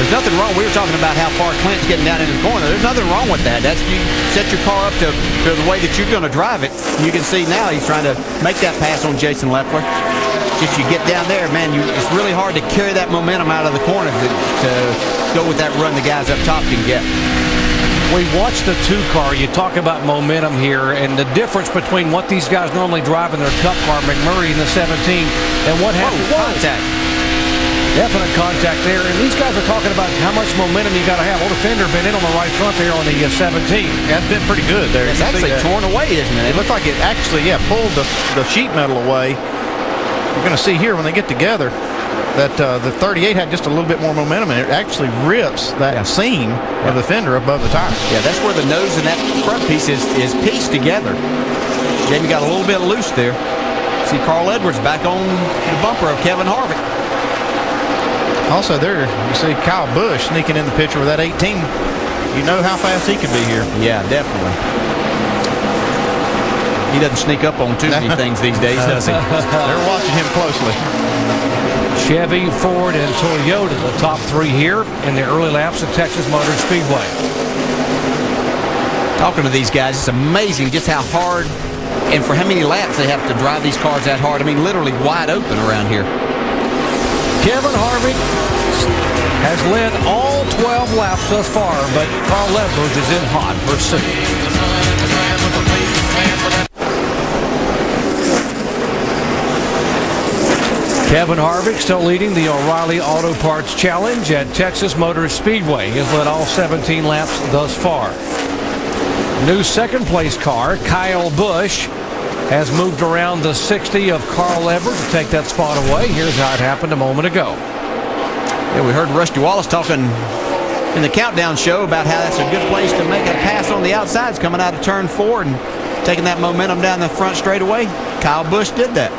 there's nothing wrong. We were talking about how far Clint's getting down in the corner. There's nothing wrong with that. That's, you set your car up to the way that you're going to drive it. You can see now he's trying to make that pass on Jason Leffler. Just you get down there, man, it's really hard to carry that momentum out of the corner to go with that run the guys up top can get. We watched the 2-car. You talk about momentum here and the difference between what these guys normally drive in their Cup car, McMurray in the 17, and what happened. Contact. Definite contact there. And these guys are talking about how much momentum you got to have. Old Defender been in on the right front there on the 17. That's been pretty good there. It's actually torn away, isn't it? It looked like it actually, pulled the sheet metal away. We're going to see here when they get together that the 38 had just a little bit more momentum, and it actually rips that seam of the fender above the tire. Yeah, that's where the nose and that front piece is pieced together. Jamie got a little bit loose there. See Carl Edwards back on the bumper of Kevin Harvick. Also there, you see Kyle Busch sneaking in the picture with that 18. You know how fast he could be here. Yeah, definitely. He doesn't sneak up on too many things these days, does he? They're watching him closely. Chevy, Ford, and Toyota, the top 3 here in the early laps at Texas Motor Speedway. Talking to these guys, it's amazing just how hard and for how many laps they have to drive these cars that hard. I mean, literally wide open around here. Kevin Harvick has led all 12 laps thus far, but Carl Edwards is in hot pursuit. Kevin Harvick still leading the O'Reilly Auto Parts Challenge at Texas Motor Speedway. He has led all 17 laps thus far. New second-place car, Kyle Busch, has moved around the 60 of Carl Edwards to take that spot away. Here's how it happened a moment ago. Yeah, we heard Rusty Wallace talking in the countdown show about how that's a good place to make a pass on the outsides coming out of turn 4 and taking that momentum down the front straightaway. Kyle Busch did that.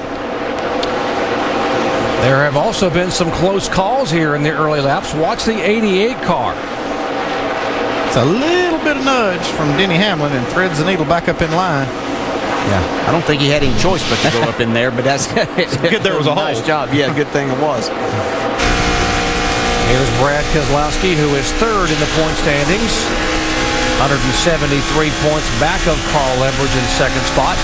There have also been some close calls here in the early laps. Watch the 88 car. It's a little bit of nudge from Denny Hamlin and threads the needle back up in line. Yeah, I don't think he had any choice but to go up in there, but that's good. There was a nice job. Yeah, good thing it was. Here's Brad Keselowski, who is 3rd in the point standings. 173 points back of Carl Edwards in 2nd spot.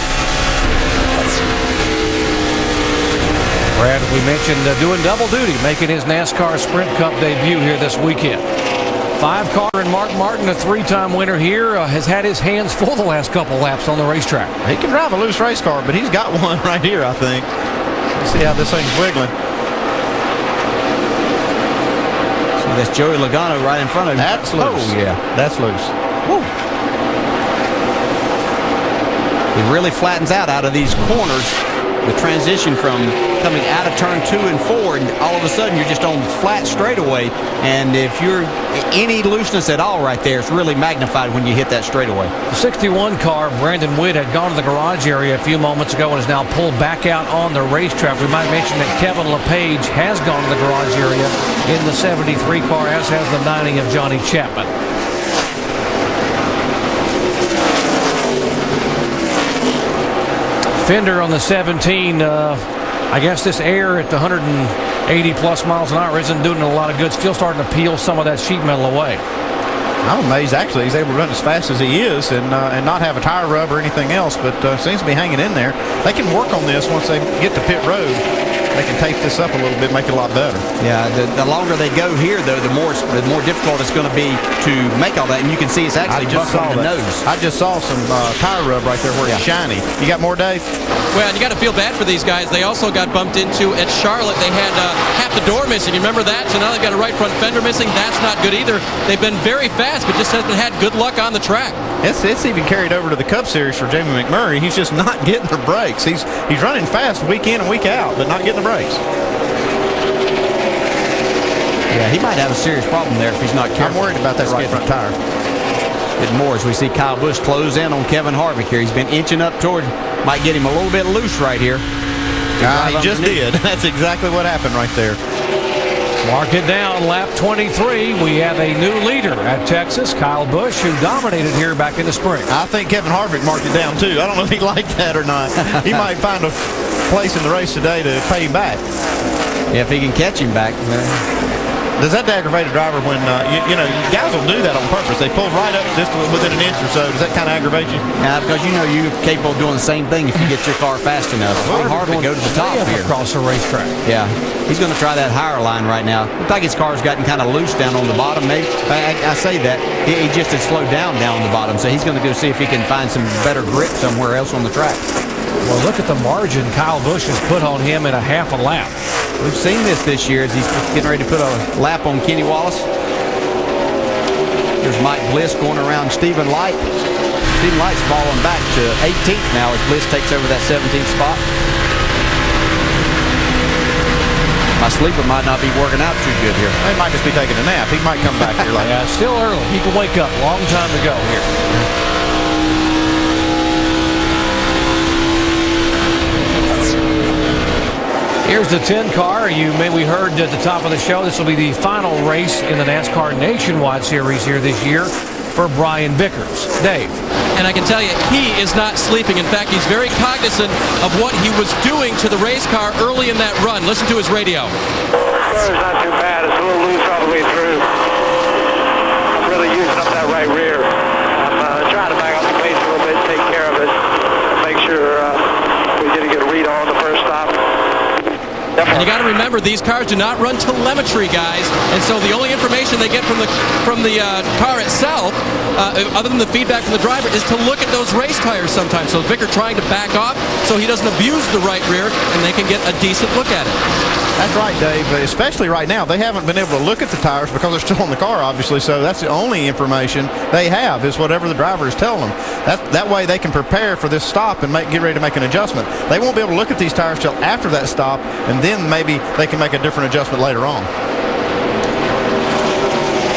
Brad, we mentioned doing double duty, making his NASCAR Sprint Cup debut here this weekend. 5-car and Mark Martin, a 3-time winner here, has had his hands full the last couple laps on the racetrack. He can drive a loose race car, but he's got one right here, I think. Let's see how this thing's wiggling. So that's Joey Logano right in front of him. That's loose. Oh, yeah. That's loose. Woo. It really flattens out of these corners. The transition from coming out of turn 2 and 4, and all of a sudden you're just on flat straightaway. And if you're any looseness at all right there, it's really magnified when you hit that straightaway. The 61 car, Brandon Witt, had gone to the garage area a few moments ago and is now pulled back out on the racetrack. We might mention that Kevin LePage has gone to the garage area in the 73 car, as has the 90 of Johnny Chapman. Fender on the 17, I guess this air at the 180 plus miles an hour isn't doing a lot of good. Still starting to peel some of that sheet metal away. I'm amazed actually he's able to run as fast as he is and not have a tire rub or anything else, but seems to be hanging in there. They can work on this once they get to pit road. They can tape this up a little bit, make it a lot better. Yeah, the longer they go here, though, the more difficult it's going to be to make all that. And you can see it's actually just on the nose. I just saw some tire rub right there where it's shiny. You got more, Dave? Well, and you got to feel bad for these guys. They also got bumped into at Charlotte. They had half the door missing. You remember that? So now they've got a right front fender missing. That's not good either. They've been very fast, but just hasn't had good luck on the track. It's even carried over to the Cup Series for Jamie McMurray. He's just not getting the brakes. He's running fast week in and week out, but not getting the brakes. Yeah, he might have a serious problem there if he's not careful. I'm worried about that right front tire. Bit more as we see Kyle Busch close in on Kevin Harvick here. He's been inching up toward, might get him a little bit loose right here. He just did. That's exactly what happened right there. Mark it down, lap 23. We have a new leader at Texas, Kyle Busch, who dominated here back in the spring. I think Kevin Harvick marked it down too. I don't know if he liked that or not. He might find a place in the race today to pay him back. Yeah, if he can catch him back. Does that aggravate a driver when, you know, guys will do that on purpose? They pull right up just within an inch or so. Does that kind of aggravate you? Because you know you're capable of doing the same thing if you get your car fast enough. It's really hard to go to the top Way up here. across the racetrack. Yeah, he's going to try that higher line right now. Looks like his car's gotten kind of loose down on the bottom. Maybe I say that he just has slowed down on the bottom, so he's going to go see if he can find some better grip somewhere else on the track. Well, look at the margin Kyle Busch has put on him in a half a lap. We've seen this year as he's getting ready to put a lap on Kenny Wallace. There's Mike Bliss going around Stephen Light. Stephen Light's falling back to 18th now as Bliss takes over that 17th spot. My sleeper might not be working out too good here. He might just be taking a nap. He might come back here like Yeah, still early. He can wake up. Long time to go here. Here's the 10 car. We heard at the top of the show, this will be the final race in the NASCAR Nationwide Series here this year for Brian Vickers. Dave. And I can tell you, he is not sleeping. In fact, he's very cognizant of what he was doing to the race car early in that run. Listen to his radio. Car's not too bad. It's a little loose all the way through. I'm really using up that right rear. I'm trying to back off the pace a little bit, take care of it, make sure we didn't get a read on the first stop. And you got to remember, these cars do not run telemetry, guys, and so the only information they get from the car itself, other than the feedback from the driver, is to look at those race tires sometimes. So Vicker trying to back off so he doesn't abuse the right rear, and they can get a decent look at it. That's right, Dave. Especially right now, they haven't been able to look at the tires because they're still in the car, obviously. So that's the only information they have is whatever the driver is telling them. That way they can prepare for this stop and get ready to make an adjustment. They won't be able to look at these tires till after that stop, and then maybe they can make a different adjustment later on.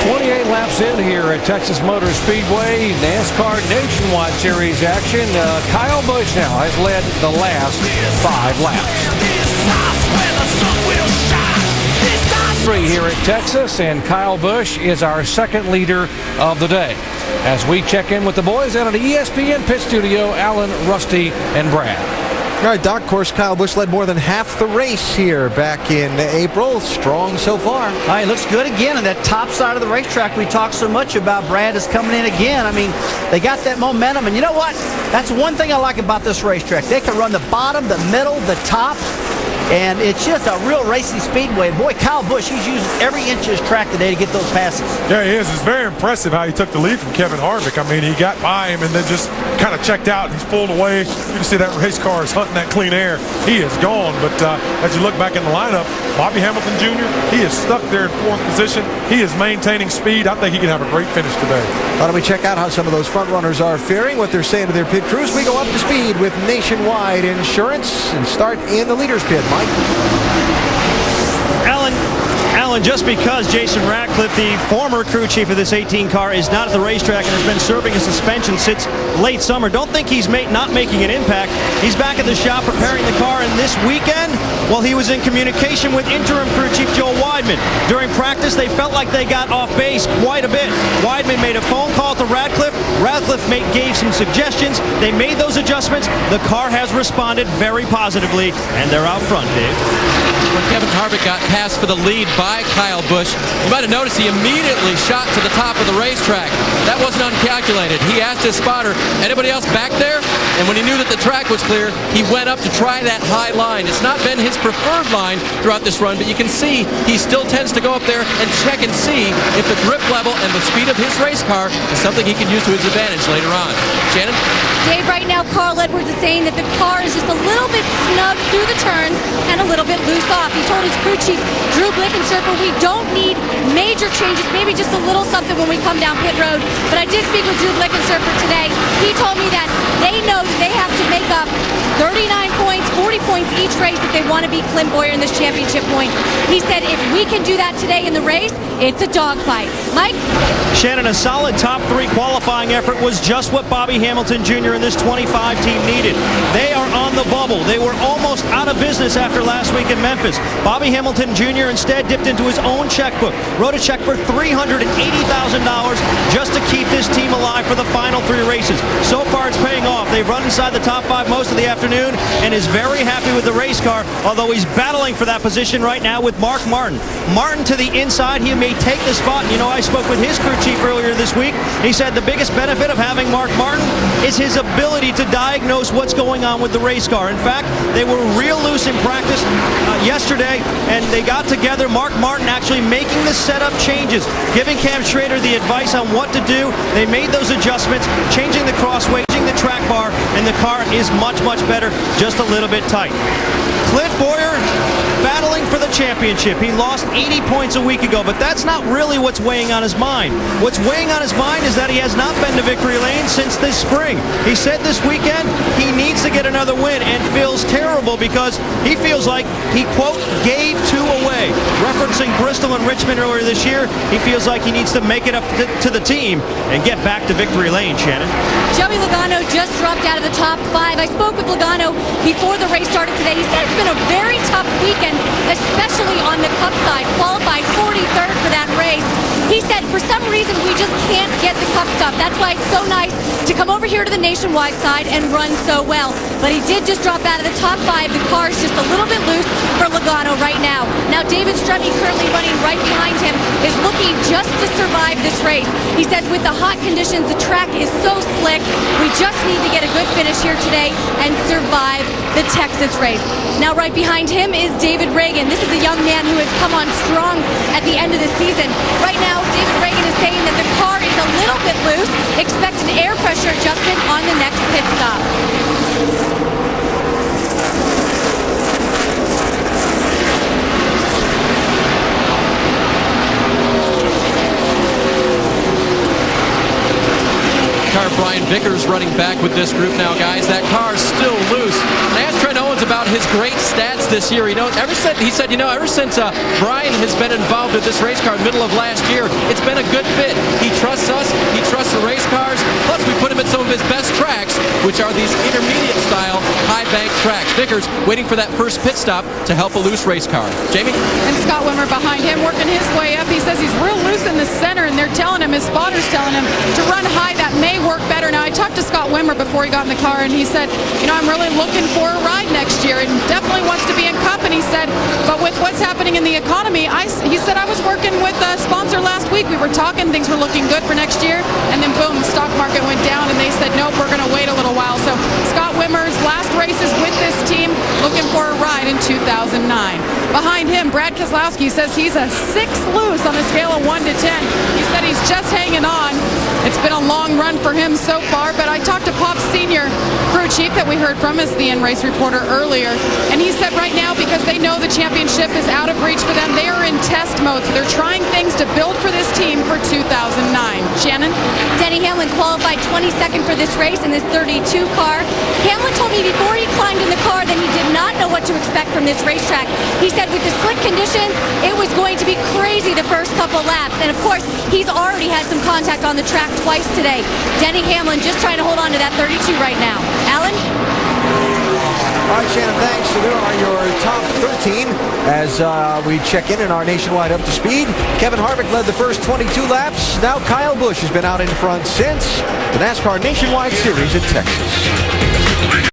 28 laps in here at Texas Motor Speedway, NASCAR Nationwide Series action. Kyle Busch now has led the last 5 laps. 3 here at Texas, and Kyle Busch is our second leader of the day. As we check in with the boys out of the ESPN pit studio, Alan, Rusty, and Brad. All right, Doc, of course, Kyle Busch led more than half the race here back in April. Strong so far. All right, looks good again. And that top side of the racetrack we talked so much about, Brad, is coming in again. I mean, they got that momentum. And you know what? That's one thing I like about this racetrack. They can run the bottom, the middle, the top. And it's just a real racy speedway. Boy, Kyle Busch, he's using every inch of his track today to get those passes. Yeah, he is. It's very impressive how he took the lead from Kevin Harvick. I mean, he got by him and then just kind of checked out. He's pulled away. You can see that race car is hunting that clean air. He is gone. But as you look back in the lineup, Bobby Hamilton Jr., he is stuck there in 4th position. He is maintaining speed. I think he can have a great finish today. Why don't we check out how some of those front runners are faring, what they're saying to their pit crews. We go up to speed with Nationwide Insurance and start in the leaders pit. Mike? Alan, just because Jason Ratcliffe, the former crew chief of this 18 car, is not at the racetrack and has been serving a suspension since late summer, don't think he's not making an impact. He's back at the shop preparing the car, and this weekend, well, he was in communication with interim crew chief Joe Weidman. During practice, they felt like they got off base quite a bit. Weidman made a phone call to Ratcliffe. Ratcliffe gave some suggestions. They made those adjustments. The car has responded very positively, and they're out front, Dave. When Kevin Harvick got passed for the lead by Kyle Busch, you might have noticed he immediately shot to the top of the racetrack. That wasn't uncalculated. He asked his spotter, anybody else back there? And when he knew that the track was clear, he went up to try that high line. It's not been his preferred line throughout this run, but you can see he still tends to go up there and check and see if the grip level and the speed of his race car is something he can use to his advantage later on. Shannon? Dave, right now, Carl Edwards is saying that the car is just a little bit snug through the turns and a little bit loose off. He told his crew chief, Drew Blickensurfer, we don't need major changes, maybe just a little something when we come down pit road. But I did speak with Drew Blickensurfer today. He told me that they know that they have to make up 39 points, 40 points each race if they want to beat Clint Boyer in this championship point. He said if we can do that today in the race, it's a dogfight. Mike? Shannon, a solid top 3 qualifying effort was just what Bobby Hamilton Jr. and this 25 team needed. They are on the bubble. They were almost out of business after last week in Memphis. Bobby Bobby Hamilton Jr. instead dipped into his own checkbook, wrote a check for $380,000 just to keep this team alive for the final 3 races. So far, it's paying off. They've run inside the top 5 most of the afternoon and is very happy with the race car, although he's battling for that position right now with Mark Martin. Martin to the inside, he may take the spot. You know, I spoke with his crew chief earlier this week. He said the biggest benefit of having Mark Martin is his ability to diagnose what's going on with the race car. In fact, they were real loose in practice yesterday, and they got together. Mark Martin actually making the setup changes, giving Cam Schrader the advice on what to do. They made those adjustments, changing the crossway, changing the track bar, and the car is much, much better, just a little bit tight. Clint Bowyer battling for the championship. He lost 80 points a week ago, but that's not really what's weighing on his mind. What's weighing on his mind is that he has not been to victory lane since this spring. He said this weekend he needs to get another win and feels terrible because he feels like he, quote, gave 2 away. Referencing Bristol and Richmond earlier this year, he feels like he needs to make it up to the team and get back to victory lane, Shannon. Joey Logano just dropped out of the top 5. I spoke with Logano before the race started today. He said it's been a very tough weekend, especially on the Cup side. Qualified 43rd for that race. He said for some reason we just can't get the Cup stuff. That's why it's so nice to come over here to the Nationwide side and run so well. But he did just drop out of the top 5. The car's just a little bit loose for Logano right now. Now David Stremme, currently running right behind him, is looking just to survive this race. He says with the hot conditions, the track is so slick. We just need to get a good finish here today and survive the Texas race. Now right behind him is David Ragan. This is a young man who has come on strong at the end of the season. Right now, David Ragan is saying that the car is a little bit loose. Expect an air pressure adjustment on the next pit stop. Brian Vickers running back with this group now, guys. That car's still loose. I asked Trent Owens about his great stats this year. He said, ever since Brian has been involved with this race car middle of last year, it's been a good fit. He trusts us. He trusts the race cars. Plus, we put him at some of his best tracks, which are these intermediate-style high-bank tracks. Vickers waiting for that first pit stop to help a loose race car. Jamie? And Scott Wimmer behind him working his way up. He says he's real loose in the center, and they're telling him, his spotter's telling him, to run high. That may work better. Now, I talked to Scott Wimmer before he got in the car, and he said, I'm really looking for a ride next year and definitely wants to be in Cup. And he said, but with what's happening in the economy, he said, I was working with a sponsor last week. We were talking, things were looking good for next year, and then boom, the stock market went down, and they said, nope, we're going to wait a little while. So Scott Wimmer's last races with this team, looking for a ride in 2009. Behind him, Brad Keselowski says he's a 6 loose on a scale of 1 to 10. He said he's just hanging on. It's been a long run for him so far, but I talked to Pop Senior, crew chief that we heard from as the in-race reporter earlier, and he said right now, because they know the championship is out of reach for them, they are in test mode, so they're trying things to build for this team for 2009. Shannon? Denny Hamlin qualified 22nd for this race in this 32 car. Hamlin told me before he climbed in the car that he did not know what to expect from this racetrack. He said with the slick conditions, it was going to be crazy the first couple laps, and of course, he's already had some contact on the track twice today. Denny Hamlin just trying to hold on to that 32 right now. Alan? All right, Shannon, thanks. So there are your top 13 as we check in our Nationwide Up to Speed. Kevin Harvick led the first 22 laps. Now Kyle Busch has been out in front since the NASCAR Nationwide Series at Texas.